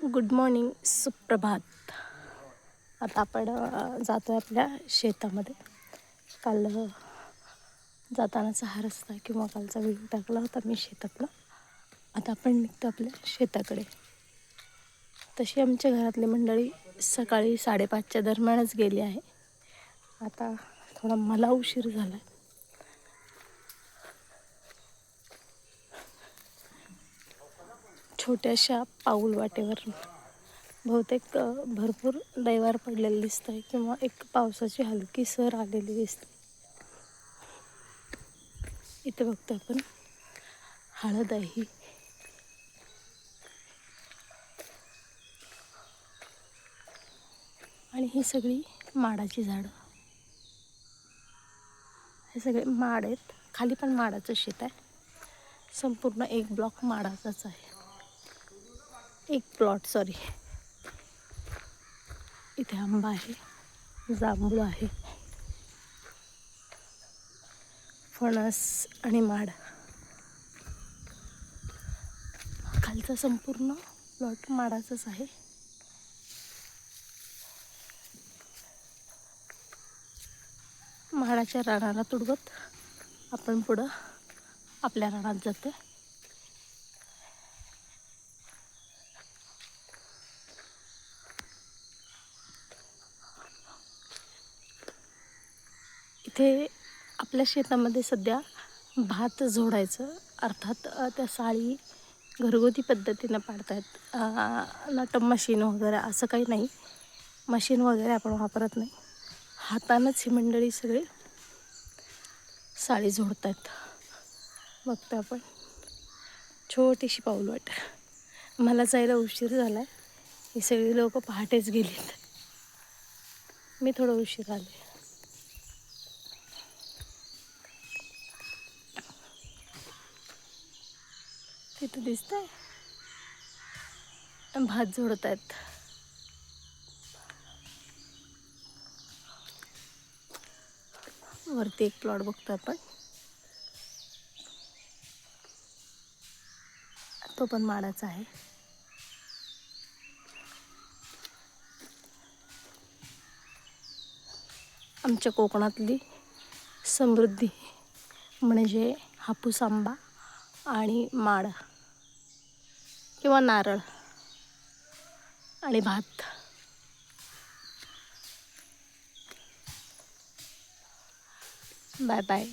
Good morning, सुप्रभात. आता आपण जातो आहे आपल्या शेतामध्ये. काल जातानाचा हा रस्ता किंवा कालचा व्हिडिओ टाकला होता मी शेतातला. आता आपण निघतो आपल्या शेताकडे. तशी आमच्या घरातली मंडळी सकाळी 5:30च्या दरम्यानच गेली आहे. आता थोडा मला उशीर झाला आहे. छोट्याशा पाऊल वाटेवर बहुतेक भरपूर दैवार पडलेलं दिसतं आहे किंवा एक पावसाची हलकी सर आलेली दिसते. इथे बघतो आपण हळद आहे. आणि ही सगळी माडाची झाडं. हे सगळे माड आहेत. खाली पण माडाचं शेत आहे. संपूर्ण एक ब्लॉक माडाचाच आहे. एक प्लॉट सॉरी. इथे आंबा आहे, जांभूळ आहे, फणस आणि माड. खालचा संपूर्ण प्लॉट माडाचाच आहे. माडाच्या रानाला तुडवत आपण पुढं आपल्या रानात जातो. इथे आपल्या शेतामध्ये सध्या भात झोडायचं, अर्थात त्या साळी घरगुती पद्धतीनं पाडतायत. नटं मशीन वगैरे असं काही नाही. मशीन वगैरे आपण वापरत नाही. हातानंच ही मंडळी सगळी साळी झोडतायत. बघतो आपण छोटीशी पाऊलवाट. मला जायला उशीर झाला आहे. ही सगळी लोक पहाटेच गेलीत. मी थोडं उशीर आले. तिथं दिसतंय भात झोडत आहेत. वरती एक प्लॉट बघतो आपण, तो पण माडाचा आहे. आमच्या कोकणातली समृद्धी म्हणजे हापूस आंबा आणि माड किंवा नारळ आणि भात. Bye bye.